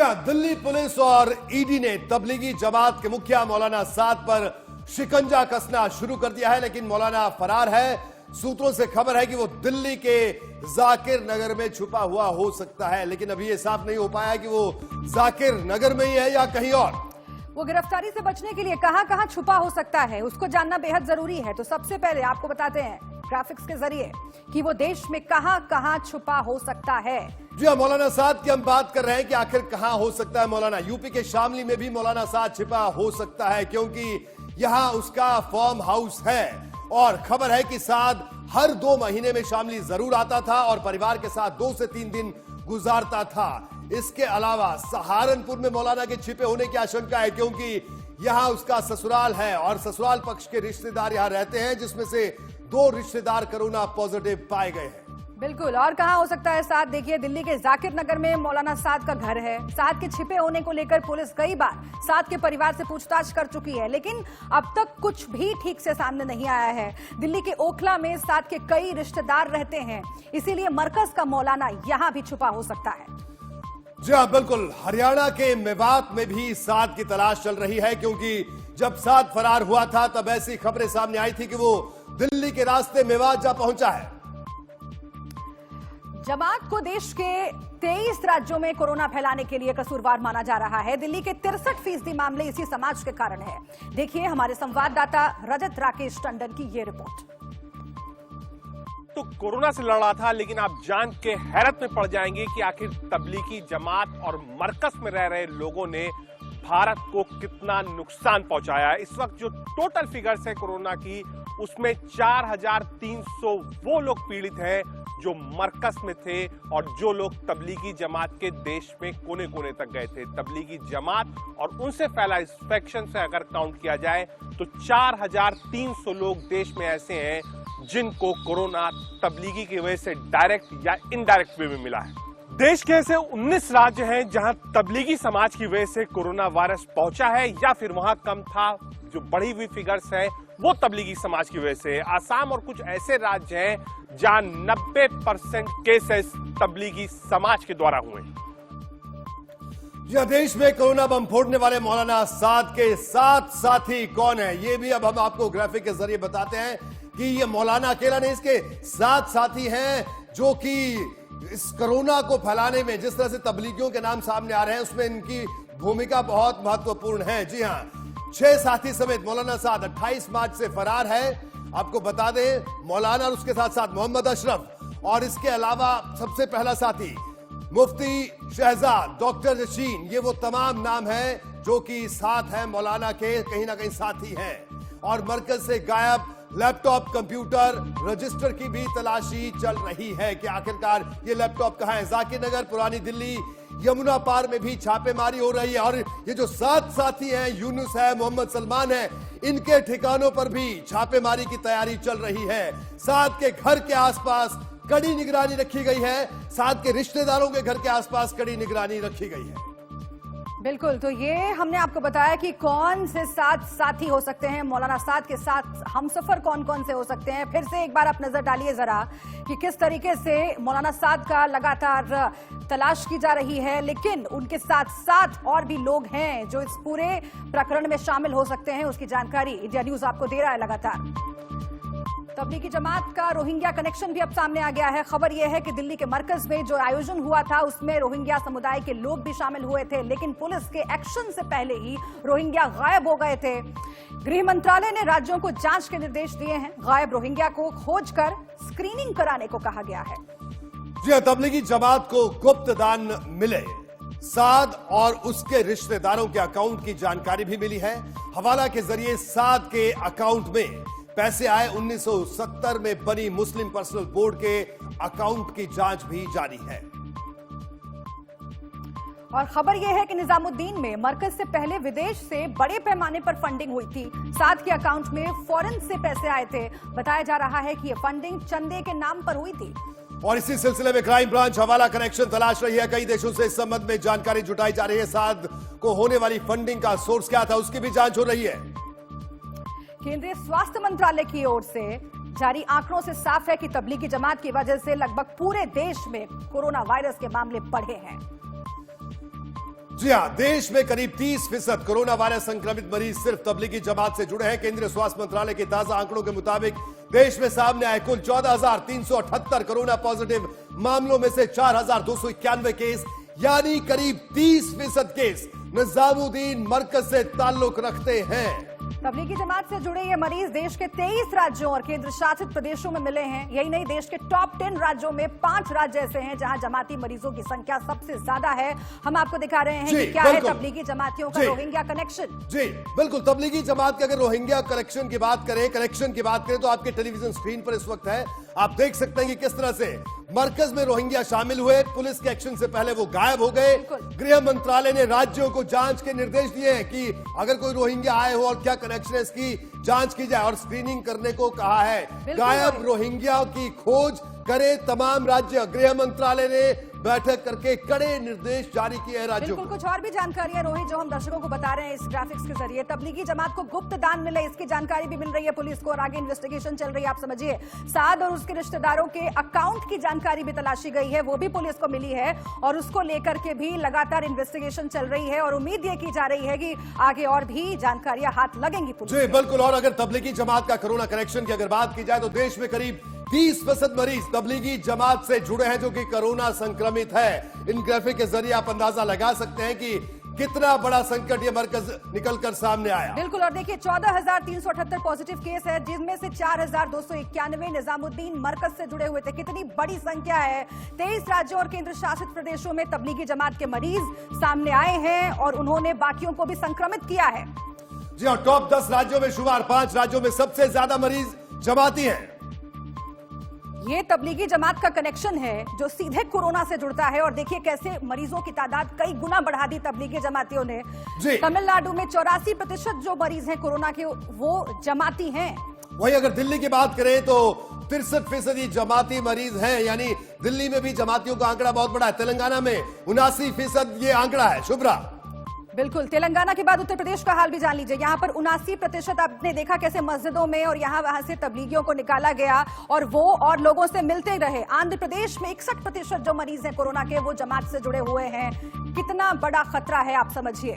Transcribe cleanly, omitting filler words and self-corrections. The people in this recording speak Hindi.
हाँ, दिल्ली पुलिस और ईडी ने तबलीगी जमात के मुखिया मौलाना साद पर शिकंजा कसना शुरू कर दिया है, लेकिन मौलाना फरार है। सूत्रों से खबर है कि वो दिल्ली के जाकिर नगर में छुपा हुआ हो सकता है, लेकिन अभी ये साफ नहीं हो पाया कि वो जाकिर नगर में ही है या कहीं और। वो गिरफ्तारी से बचने के लिए कहां-कहां छुपा हो सकता है, उसको जानना बेहद जरूरी है। तो सबसे पहले आपको बताते हैं ग्राफिक्स के जरिए कि वो देश में कहां-कहां छुपा हो सकता है। जी हाँ, मौलाना साद की हम बात कर रहे हैं कि आखिर कहां हो सकता है मौलाना। यूपी के शामली में भी मौलाना साद छिपा हो सकता है, क्योंकि यहां उसका फार्म हाउस है और खबर है कि साद हर 2 महीने में शामली जरूर आता था और परिवार के साथ 2 से 3 दिन गुजारता था। इसके अलावा सहारनपुर में मौलाना के छिपे होने की आशंका है, क्योंकि यहां उसका ससुराल है और ससुराल पक्ष के रिश्तेदार यहां रहते हैं, जिसमें से 2 रिश्तेदार कोरोना पॉजिटिव पाए गए हैं। बिल्कुल, और कहां हो सकता है साद? देखिए, दिल्ली के जाकिर नगर में मौलाना साद का घर है। साद के छिपे होने को लेकर पुलिस कई बार साद के परिवार से पूछताछ कर चुकी है, लेकिन अब तक कुछ भी ठीक से सामने नहीं आया है। दिल्ली के ओखला में साद के कई रिश्तेदार रहते हैं, इसीलिए मरकज का मौलाना यहां भी छुपा हो सकता है। जी हाँ, बिल्कुल। हरियाणा के मेवात में भी साद की तलाश चल रही है, क्योंकि जब साद फरार हुआ था तब ऐसी खबरें सामने आई थी कि वो दिल्ली के रास्ते मेवात जा पहुंचा है। जमात को देश के 23 राज्यों में कोरोना फैलाने के लिए कसूरवार माना जा रहा है। दिल्ली के 63% मामले इसी समाज के कारण है। देखिए हमारे संवाददाता रजत राकेश टंडन की ये रिपोर्ट। तो कोरोना से लड़ा था, लेकिन आप जान के हैरत में पड़ जाएंगे कि आखिर तबलीगी जमात और मरकज में रह रहे लोगों ने भारत को कितना नुकसान पहुंचाया। इस वक्त जो टोटल फिगर्स है कोरोना की, उसमें 4300 वो लोग पीड़ित हैं जो मरकज में थे और जो लोग तबलीगी जमात के देश में कोने कोने तक गए थे। तबलीगी जमात और उनसे फैला इंफेक्शन से अगर काउंट किया जाए तो 4300 लोग देश में ऐसे हैं जिनको कोरोना तबलीगी की वजह से डायरेक्ट या इनडायरेक्ट वे में मिला है। देश के ऐसे 19 राज्य हैं जहां तबलीगी समाज की वजह से कोरोना वायरस पहुंचा है, या फिर वहां कम था। जो बढ़ी हुई फिगर्स है वो तबलीगी समाज की वजह से। आसाम और कुछ ऐसे राज्य हैं जहां 90% केसेस तबलीगी समाज के द्वारा हुए। यह देश में कोरोना बम फोड़ने वाले मौलाना साद के 7 साथी कौन है, ये भी अब हम आपको ग्राफिक के जरिए बताते हैं कि ये मौलाना अकेला नहीं, इसके 7 साथी हैं जो कि इस कोरोना को फैलाने में जिस तरह से तबलीगियों के नाम सामने आ रहे हैं उसमें इनकी भूमिका बहुत महत्वपूर्ण है। जी हां, 6 साथी समेत मौलाना साद 28 मार्च से फरार है। आपको बता दें, मौलाना और उसके साथ साथ मोहम्मद अशरफ और इसके अलावा सबसे पहला साथी मुफ्ती शहजाद, डॉक्टर रशीन, ये वो तमाम नाम हैं जो कि साथ हैं मौलाना के, कहीं ना कहीं साथी हैं। और मरकज से गायब लैपटॉप, कंप्यूटर, रजिस्टर की भी तलाशी चल रही है कि आखिरकार ये लैपटॉप कहां है। जाकिर नगर, पुरानी दिल्ली, यमुना पार में भी छापेमारी हो रही है और ये जो 7 साथी हैं, यूनुस है, मोहम्मद सलमान है, इनके ठिकानों पर भी छापेमारी की तैयारी चल रही है। साद के घर के आसपास कड़ी निगरानी रखी गई है, साद के रिश्तेदारों के घर के आसपास कड़ी निगरानी रखी गई है। बिल्कुल, तो ये हमने आपको बताया कि कौन से 7 साथी हो सकते हैं। मौलाना साद के साथ हमसफर कौन कौन से हो सकते हैं। फिर से एक बार आप नजर डालिए जरा कि किस तरीके से मौलाना साद का लगातार तलाश की जा रही है, लेकिन उनके साथ 7 और भी लोग हैं जो इस पूरे प्रकरण में शामिल हो सकते हैं। उसकी जानकारी इंडिया न्यूज आपको दे रहा है लगातार। तबलीगी जमात का रोहिंग्या कनेक्शन भी अब सामने आ गया है। खबर यह है कि दिल्ली के मरकज में जो आयोजन हुआ था उसमें रोहिंग्या समुदाय के लोग भी शामिल हुए थे, लेकिन पुलिस के एक्शन से पहले ही रोहिंग्या गायब हो गए थे। गृह मंत्रालय ने राज्यों को जांच के निर्देश दिए हैं। गायब रोहिंग्या को खोजकर स्क्रीनिंग कराने को कहा गया है। जी हाँ, तबलीगी जमात को गुप्त दान मिले, साद और उसके रिश्तेदारों के अकाउंट की जानकारी भी मिली है। हवाला के जरिए साद के अकाउंट में पैसे आए। 1970 में बनी मुस्लिम पर्सनल बोर्ड के अकाउंट की जांच भी जारी है। और खबर यह है कि निजामुद्दीन में मरकज से पहले विदेश से बड़े पैमाने पर फंडिंग हुई थी। साद के अकाउंट में फॉरेन से पैसे आए थे। बताया जा रहा है कि यह फंडिंग चंदे के नाम पर हुई थी। और इसी सिलसिले में क्राइम ब्रांच हवाला कनेक्शन तलाश रही है। कई देशों से इस संबंध में जानकारी जुटाई जा रही है। साद को होने वाली फंडिंग का सोर्स क्या था, उसकी भी जांच हो रही है। केंद्रीय स्वास्थ्य मंत्रालय की ओर से जारी आंकड़ों से साफ है कि तबलीगी जमात की वजह से लगभग पूरे देश में कोरोना वायरस के मामले बढ़े हैं। जी हां, देश में करीब 30% कोरोना वायरस संक्रमित मरीज सिर्फ तबलीगी जमात से जुड़े हैं। केंद्रीय स्वास्थ्य मंत्रालय के ताजा आंकड़ों के मुताबिक देश में सामने आए कुल 14,378 कोरोना पॉजिटिव मामलों में से 4,291 केस यानी करीब 30% केस निजामुद्दीन मरकज से ताल्लुक रखते हैं। तबलीगी जमात से जुड़े ये मरीज देश के 23 राज्यों और केंद्र शासित प्रदेशों में मिले हैं। यही नहीं, देश के टॉप 10 राज्यों में 5 राज्य ऐसे हैं जहां जमाती मरीजों की संख्या सबसे ज्यादा है। हम आपको दिखा रहे हैं कि क्या है तबलीगी जमातियों का रोहिंग्या कनेक्शन। जी बिल्कुल, तबलीगी जमात के अगर रोहिंग्या कनेक्शन की बात करें तो आपके टेलीविजन स्क्रीन पर इस वक्त है। आप देख सकते हैं कि किस तरह से मरकज में रोहिंग्या शामिल हुए। पुलिस के एक्शन से पहले वो गायब हो गए। गृह मंत्रालय ने राज्यों को जांच के निर्देश दिए हैं कि अगर कोई रोहिंग्या आए हो और क्या कनेक्शन है इसकी जांच की जाए और स्क्रीनिंग करने को कहा है। गायब रोहिंग्या की खोज करे तमाम राज्य। गृह मंत्रालय ने बैठक करके कड़े निर्देश जारी किए हैं राज्यों को। कुछ और भी जानकारियां रोहित जो हम दर्शकों को बता रहे हैं इस ग्राफिक्स के जरिए। तबलीगी जमात को गुप्त दान मिले इसकी जानकारी भी मिल रही है पुलिस को और आगे इन्वेस्टिगेशन चल रही है। आप समझिए, साद और उसके रिश्तेदारों के अकाउंट की जानकारी भी तलाशी गई है, वो भी पुलिस को मिली है और उसको लेकर के भी लगातार इन्वेस्टिगेशन चल रही है और उम्मीद ये की जा रही है कि आगे और भी जानकारियां हाथ लगेंगी पुलिस। जी बिल्कुल, और अगर तबलीगी जमात का कोरोना कनेक्शन की अगर बात की जाए तो देश में करीब 30% मरीज तबलीगी जमात से जुड़े हैं जो कि कोरोना संक्रमित है। इन ग्राफिक के जरिए आप अंदाजा लगा सकते हैं कि कितना बड़ा संकट ये मरकज निकलकर सामने आया। बिल्कुल, और देखिए 14,378 पॉजिटिव केस है जिनमें से 4,291 निजामुद्दीन मरकज से जुड़े हुए थे। कितनी बड़ी संख्या है। 23 राज्यों और केंद्र शासित प्रदेशों में तबलीगी जमात के मरीज सामने आए हैं और उन्होंने बाकियों को भी संक्रमित किया है। जी हाँ, टॉप 10 राज्यों में शुमार 5 राज्यों में सबसे ज्यादा मरीज जमाती हैं। ये तबलीगी जमात का कनेक्शन है जो सीधे कोरोना से जुड़ता है और देखिए कैसे मरीजों की तादाद कई गुना बढ़ा दी तबलीगी जमातियों ने। तमिलनाडु में 84% जो मरीज हैं कोरोना के वो जमाती हैं। वही अगर दिल्ली की बात करें तो 63% जमाती मरीज हैं, यानी दिल्ली में भी जमातियों का आंकड़ा बहुत बड़ा है। तेलंगाना में 79% ये आंकड़ा है। शुभ्रा, बिल्कुल, तेलंगाना के बाद उत्तर प्रदेश का हाल भी जान लीजिए। यहाँ पर 79% आपने देखा कैसे मस्जिदों में और यहाँ वहां से तबलीगियों को निकाला गया और वो और लोगों से मिलते रहे। आंध्र प्रदेश में 61% जो मरीज हैं कोरोना के वो जमात से जुड़े हुए हैं। कितना बड़ा खतरा है आप समझिए।